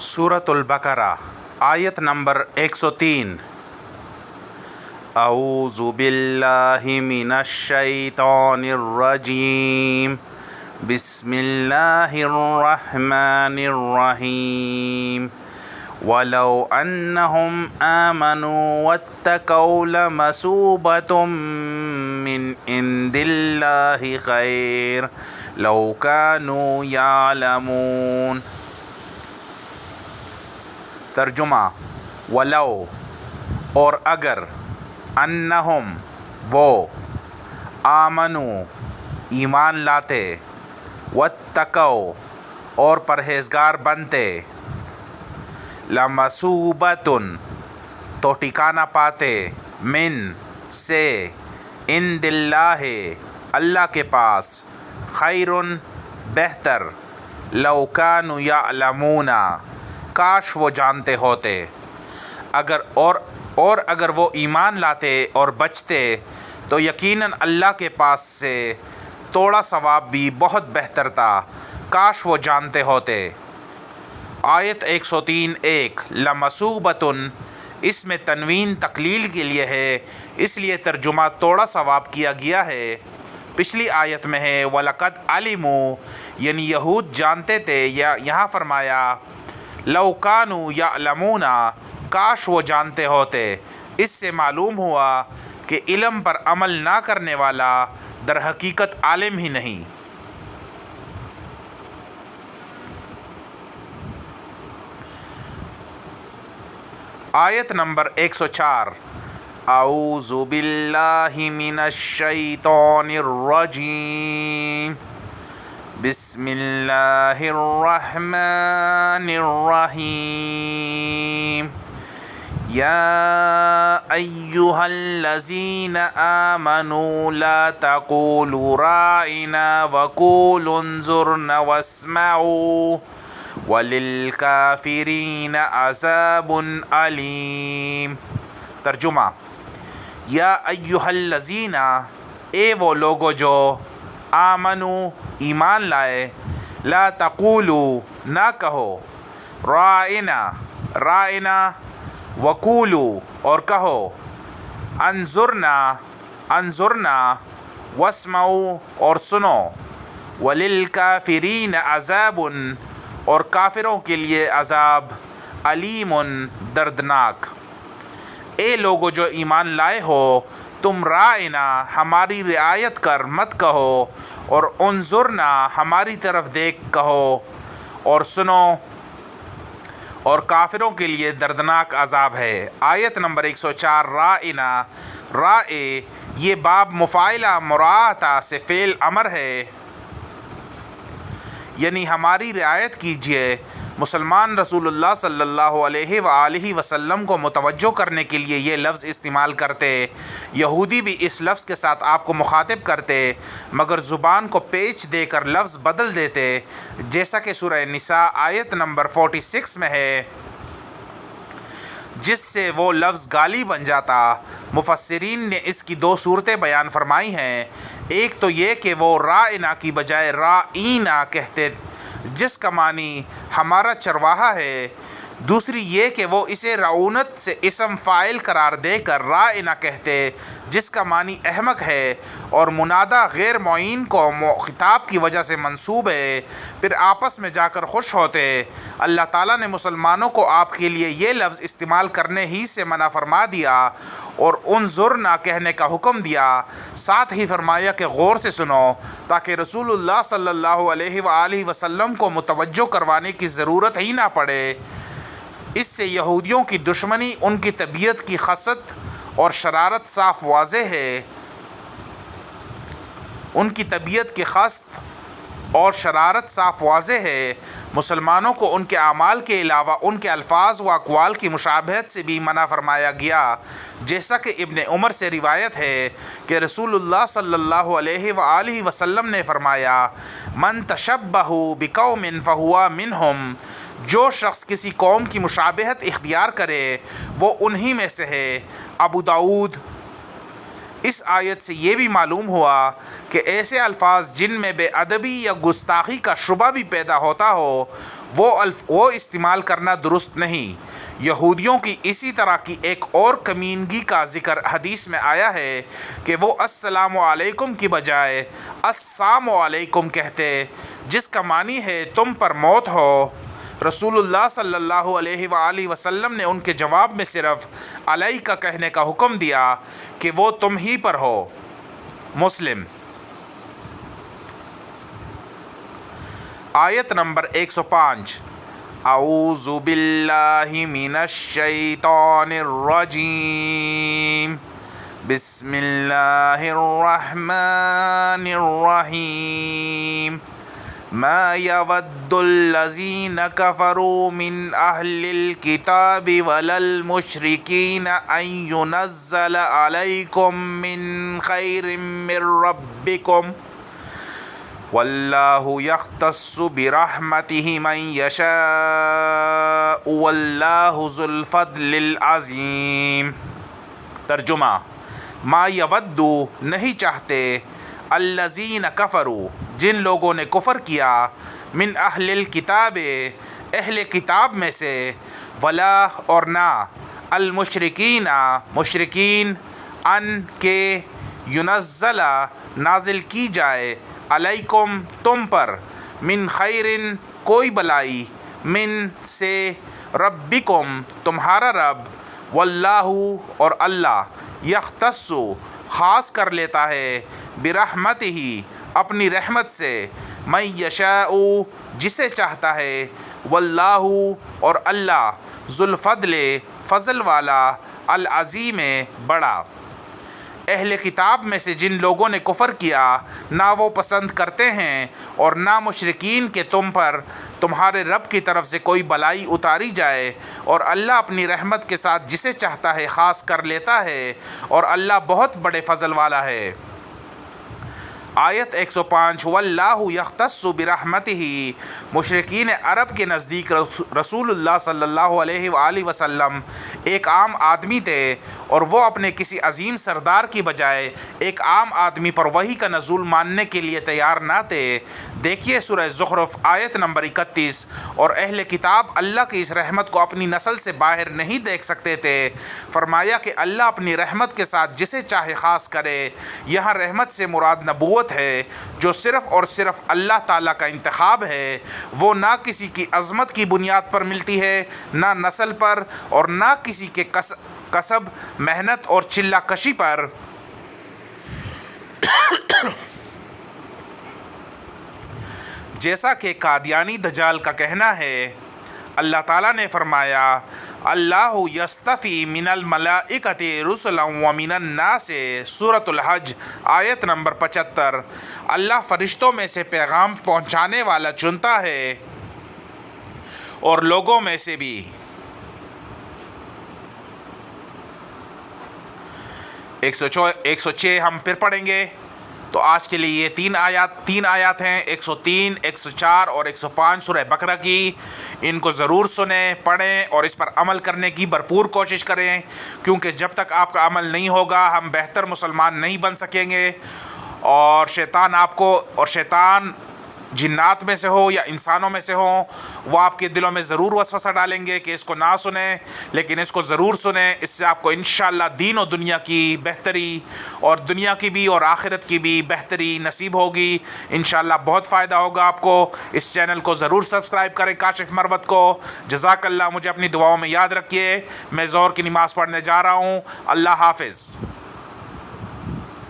سورۃ البقرہ آیت نمبر 103۔ اعوذ باللہ من الشیطان الرجیم، بسم اللہ الرحمن الرحیم۔ وَلَوْ أَنَّهُمْ آمَنُوا وَاتَّقَوْا لَمَثُوبَةٌ مِّنْ عِندِ اللَّهِ خَيْرٌ لَوْ كَانُوا يَعْلَمُونَ۔ ترجمہ: ولو اور اگر، انہم وہ، آمنو ایمان لاتے، واتقوا اور پرہیزگار بنتے، لمثوبۃ تو ٹھکانہ پاتے، من سے، عند اللہ اللہ کے پاس، خیر بہتر، لو کانوا یعلمون کاش وہ جانتے ہوتے۔ اگر وہ ایمان لاتے اور بچتے تو یقیناً اللہ کے پاس سے توڑا ثواب بھی بہت بہتر تھا، کاش وہ جانتے ہوتے۔ آیت 103:1 لمثوبۃ، اس میں تنوین تقلیل کے لیے ہے، اس لیے ترجمہ توڑا ثواب کیا گیا ہے۔ پچھلی آیت میں ہے وَلَقَدْ عَلِمُوا، یعنی یہود جانتے تھے، یا یہاں فرمایا لَوْ كَانُوا يَعْلَمُونَ کاش وہ جانتے ہوتے۔ اس سے معلوم ہوا کہ علم پر عمل نہ کرنے والا در حقیقت عالم ہی نہیں۔ آیت نمبر 104۔ اعوذ باللہ من الشیطان الرجیم، بسم اللہ الرحمن الرحیم۔ یا ایہا الذین آمنوا لا تقولوا راعنا وقولوا انظرنا واسمعوا وللکافرین عذاب علیم۔ ترجمہ: یا ایہا الذین، اے وہ لوگو جو، آمنو ایمان لائے، لا تقولوا نہ کہو، رائنا وقولوا اور کہو، انظرنا واسمعوا اور سنو، وللکافرین عذاب اور کافروں کے لیے عذاب، علیم دردناک۔ اے لوگو جو ایمان لائے ہو، تم رائنا ہماری رعایت کر مت کہو، اور انظرنا ہماری طرف دیکھ کہو، اور سنو، اور کافروں کے لیے دردناک عذاب ہے۔ آیت نمبر 104۔ رائنا، رائے یہ باب مفاعلہ مراعاۃ سے فعل امر ہے، یعنی ہماری رعایت کیجیے۔ مسلمان رسول اللہ صلی اللہ علیہ وآلہ وسلم کو متوجہ کرنے کے لیے یہ لفظ استعمال کرتے، یہودی بھی اس لفظ کے ساتھ آپ کو مخاطب کرتے، مگر زبان کو پیچ دے کر لفظ بدل دیتے، جیسا کہ سورہ نساء آیت نمبر 46 میں ہے، جس سے وہ لفظ گالی بن جاتا۔ مفسرین نے اس کی دو صورتیں بیان فرمائی ہیں، ایک تو یہ کہ وہ رائنا کی بجائے رائینا کہتے، جس کا معنی ہمارا چرواہا ہے، دوسری یہ کہ وہ اسے رعونت سے اسم فاعل قرار دے کر رائنا کہتے، جس کا معنی احمق ہے، اور منادا غیر معین کو خطاب کی وجہ سے منسوب ہے، پھر آپس میں جا کر خوش ہوتے۔ اللہ تعالیٰ نے مسلمانوں کو آپ کے لیے یہ لفظ استعمال کرنے ہی سے منع فرما دیا اور انظرنا کہنے کا حکم دیا، ساتھ ہی فرمایا کہ غور سے سنو، تاکہ رسول اللہ صلی اللہ علیہ وآلہ وسلم کو متوجہ کروانے کی ضرورت ہی نہ پڑے۔ اس سے یہودیوں کی دشمنی، ان کی طبیعت کی خست اور شرارت صاف واضح ہے۔ ان کی طبیعت کی خست اور شرارت صاف واضح ہے۔ مسلمانوں کو ان کے اعمال کے علاوہ ان کے الفاظ و اقوال کی مشابہت سے بھی منع فرمایا گیا، جیسا کہ ابن عمر سے روایت ہے کہ رسول اللہ صلی اللہ علیہ وآلہ وسلم نے فرمایا، من تشبہ بقوم فہو منہم، جو شخص کسی قوم کی مشابہت اختیار کرے وہ انہی میں سے ہے۔ ابو داؤد اس آیت سے یہ بھی معلوم ہوا کہ ایسے الفاظ جن میں بے ادبی یا گستاخی کا شبہ بھی پیدا ہوتا ہو وہ استعمال کرنا درست نہیں۔ یہودیوں کی اسی طرح کی ایک اور کمینگی کا ذکر حدیث میں آیا ہے کہ وہ السلام علیکم کی بجائے السلام علیکم کہتے، جس کا معنی ہے تم پر موت ہو۔ رسول اللہ صلی اللہ علیہ وآلہ وسلم نے ان کے جواب میں صرف علیہ کا کہنے کا حکم دیا کہ وہ تم ہی پر ہو۔ مسلم۔ آیت نمبر 105۔ اعوذ باللہ من الشیطان الرجیم، بسم اللہ الرحمن الرحیم۔ ما يود الذين كفروا من أهل الكتاب ولا المشركين أن ينزل عليكم من خير من ربكم والله يختص برحمته من يشاء والله ذو الفضل العظيم۔ ترجمہ: ما یود نہیں چاہتے، الذین کفروا جن لوگوں نے کفر کیا، من اہل الکتاب اہل کتاب میں سے، ولا اور نہ، المشرکین مشرکین، ان کے، ینزل نازل کی جائے، علیکم تم پر، من خیرن کوئی بلائی، من سے، ربکم تمہارا رب، واللہ اور اللہ، یختص خاص کر لیتا ہے، برحمتہ اپنی رحمت سے، من یشاء جسے چاہتا ہے، واللہ اور اللہ، ذو الفضل فضل والا، العظیم بڑا۔ اہل کتاب میں سے جن لوگوں نے کفر کیا، نہ وہ پسند کرتے ہیں اور نہ مشرکین کے تم پر تمہارے رب کی طرف سے کوئی بلائی اتاری جائے، اور اللہ اپنی رحمت کے ساتھ جسے چاہتا ہے خاص کر لیتا ہے، اور اللہ بہت بڑے فضل والا ہے۔ آیت 105۔ واللہ یختص برحمتہ، مشرکین عرب کے نزدیک رسول اللہ صلی اللہ علیہ وآلہ وسلم ایک عام آدمی تھے، اور وہ اپنے کسی عظیم سردار کی بجائے ایک عام آدمی پر وحی کا نزول ماننے کے لیے تیار نہ تھے۔ دیکھیے سورہ زخرف آیت نمبر 31۔ اور اہل کتاب اللہ کی اس رحمت کو اپنی نسل سے باہر نہیں دیکھ سکتے تھے۔ فرمایا کہ اللہ اپنی رحمت کے ساتھ جسے چاہے خاص کرے۔ یہاں رحمت سے مراد نبوت ہے، جو صرف اور صرف اللہ تعالیٰ کا انتخاب ہے۔ وہ نہ کسی کی عظمت کی بنیاد پر ملتی ہے، نہ نسل پر، اور نہ کسی کے کسب، محنت اور چلہ کشی پر۔ جیسا کہ قادیانی دجال کا کہنا ہے، اللہ تعالیٰ نے فرمایا، اللہ یصطفی من الملائکۃ رسلا ومن الناس، سورۃ الحج آیت نمبر 75۔ اللہ فرشتوں میں سے پیغام پہنچانے والا چنتا ہے اور لوگوں میں سے بھی۔ 106 ہم پھر پڑھیں گے۔ تو آج کے لیے یہ تین آیات ہیں، 103، 104 اور 105 سورہ بقرہ کی۔ ان کو ضرور سنیں، پڑھیں اور اس پر عمل کرنے کی بھرپور کوشش کریں، کیونکہ جب تک آپ کا عمل نہیں ہوگا ہم بہتر مسلمان نہیں بن سکیں گے، اور شیطان جنات میں سے ہو یا انسانوں میں سے ہوں، وہ آپ کے دلوں میں ضرور وسوسہ ڈالیں گے کہ اس کو نہ سنیں، لیکن اس کو ضرور سنیں۔ اس سے آپ کو انشاءاللہ دین و دنیا کی بہتری، اور دنیا کی بھی اور آخرت کی بھی بہتری نصیب ہوگی۔ انشاءاللہ بہت فائدہ ہوگا آپ کو۔ اس چینل کو ضرور سبسکرائب کریں، کاشف مروت کو۔ جزاک اللہ، مجھے اپنی دعاؤں میں یاد رکھیے۔ میں ظہر کی نماز پڑھنے جا رہا ہوں۔ اللہ حافظ۔